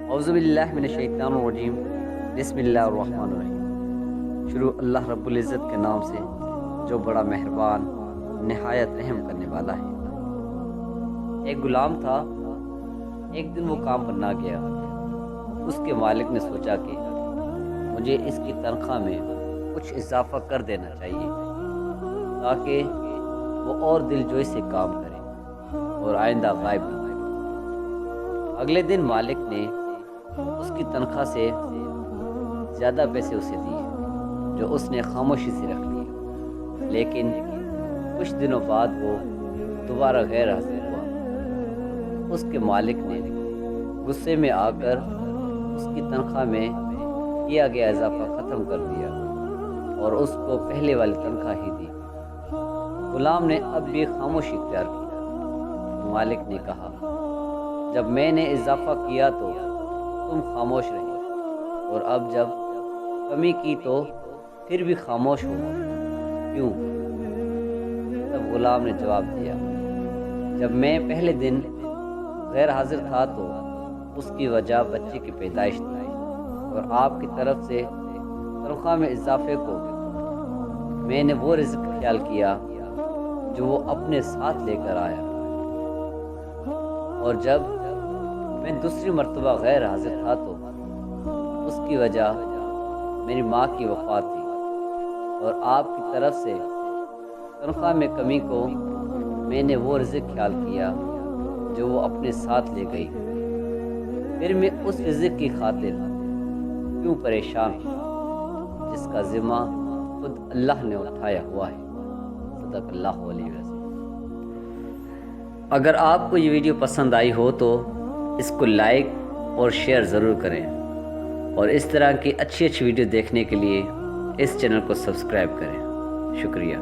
اعوذ باللہ من الشیطان الرجیم، بسم اللہ الرحمن الرحیم۔ شروع اللہ رب العزت کے نام سے جو بڑا مہربان نہایت رحم کرنے والا ہے۔ ایک غلام تھا، ایک دن وہ کام پر نہ گیا۔ اس کے مالک نے سوچا کہ مجھے اس کی تنخواہ میں کچھ اضافہ کر دینا چاہیے تاکہ وہ اور دلجوئی سے کام کرے اور آئندہ غائب نہ ہو۔ اگلے دن مالک نے اس کی تنخواہ سے زیادہ پیسے اسے دیے جو اس نے خاموشی سے رکھ لیے، لیکن کچھ دنوں بعد وہ دوبارہ غیر حاضر ہوا۔ اس کے مالک نے غصے میں آ کر اس کی تنخواہ میں کیا گیا اضافہ ختم کر دیا اور اس کو پہلے والی تنخواہ ہی دی۔ غلام نے اب بھی خاموشی اختیار کی۔ مالک نے کہا، جب میں نے اضافہ کیا تو تم خاموش رہے، اور اب جب کمی کی تو پھر بھی خاموش ہو، کیوں؟ تب غلام نے جواب دیا، جب میں پہلے دن غیر حاضر تھا تو اس کی وجہ بچے کی پیدائش تھی، اور آپ کی طرف سے تنخواہ میں اضافے کو میں نے وہ رزق خیال کیا جو وہ اپنے ساتھ لے کر آیا، اور جب میں دوسری مرتبہ غیر حاضر تھا تو اس کی وجہ میری ماں کی وفات تھی، اور آپ کی طرف سے تنخواہ میں کمی کو میں نے وہ رزق خیال کیا جو وہ اپنے ساتھ لے گئی۔ پھر میں اس رزق کی خاطر کیوں پریشان ہوں جس کا ذمہ خود اللہ نے اٹھایا ہوا ہے۔ صدق اللہ علیہ وسلم۔ اگر آپ کو یہ ویڈیو پسند آئی ہو تو اس کو لائک اور شیئر ضرور کریں، اور اس طرح کی اچھی ویڈیو دیکھنے کے لیے اس چینل کو سبسکرائب کریں۔ شکریہ۔